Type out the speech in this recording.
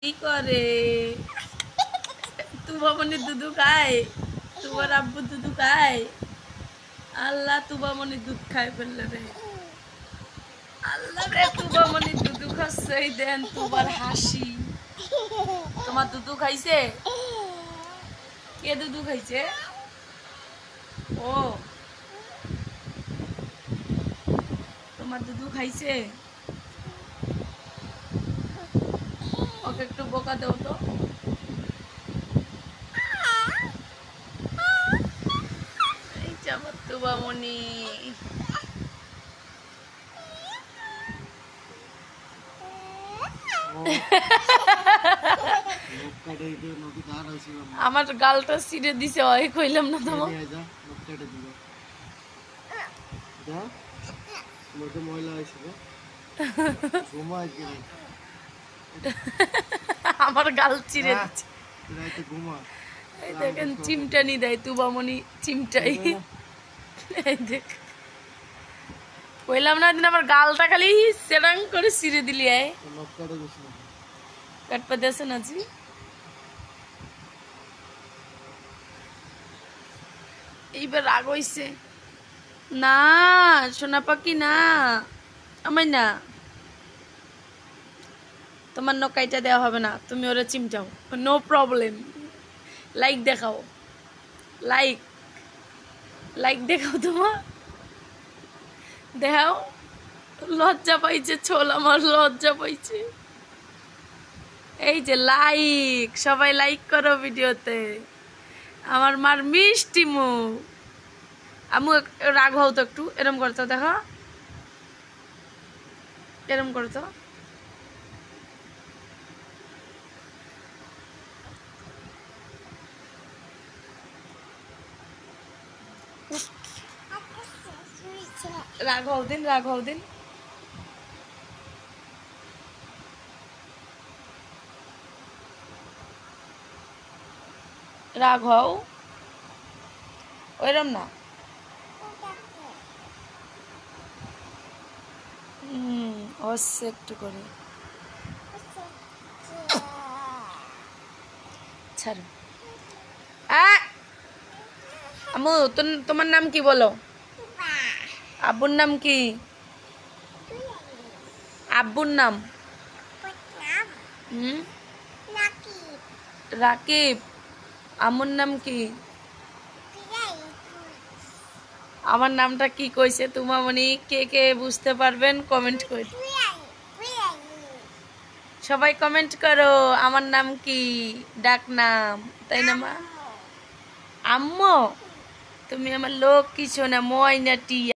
কি করে তুবা মনি দুধু খায়, তোমার আব্বু দুধু খায়। আল্লাহ তুবা মনি দুধ খায় ফেললে রে, আল্লাহ রে তুবা মনি দুধু খাচ্ছে। দেন তোমার হাসি, তোমার দুধু খাইছে? কে দুধু খাইছে? ও তোমার দুধু খাইছে? ওকে একটু বোকা দাও তো। এই যে আমার তুবা মনি। আমার গালটা ছিঁড়ে দিছে, ওই কইলাম না তোমার। আমার গাল ছিঁড়ে দিচ্ছে। এই দেখেন চিমটানি দেয় তুবামনি, চিমটাই। এই দেখ কইলাম না দিন আমার গালটা খালি সেরাং করে ছিঁড়ে দিলি। আয় কাটপা দেছে না জি। এইবার রাগ হইছে না, সোনা পাখি না, আমার না, তোমার নকাইটা দেওয়া হবে না, তুমি ওরা চিমটাও, নো প্রবলেম। লাইক দেখাও, লাইক লাইক দেখাও, তোমার দেখাও। লজ্জা পাইছে ছোল, আমার লজ্জা পাইছে। এই যে লাইক, সবাই লাইক করো ভিডিওতে। আমার মার মিষ্টি মুখ। আমু রাগ হও তো একটু, এরম করতো, দেখো এরম করতো। রাগ হও দিন, রাগ হও দিন। রাগ হও, ওইরম না। হচ্ছে একটু করে ছাড়ো। আমু তোমার নাম কি বলো? আব্বুর নাম কি? আব্বুর নাম রাকিব। আমুর নাম কি? আমার নামটা কি কইছে তোমার মনি? কে কে বুঝতে পারবেন কমেন্ট করে, সবাই কমেন্ট করো। আমার নাম কি, ডাক নাম, তাই না মা? আম্মু তুমি আমার লোক কিছু না, ময়না টিয়া।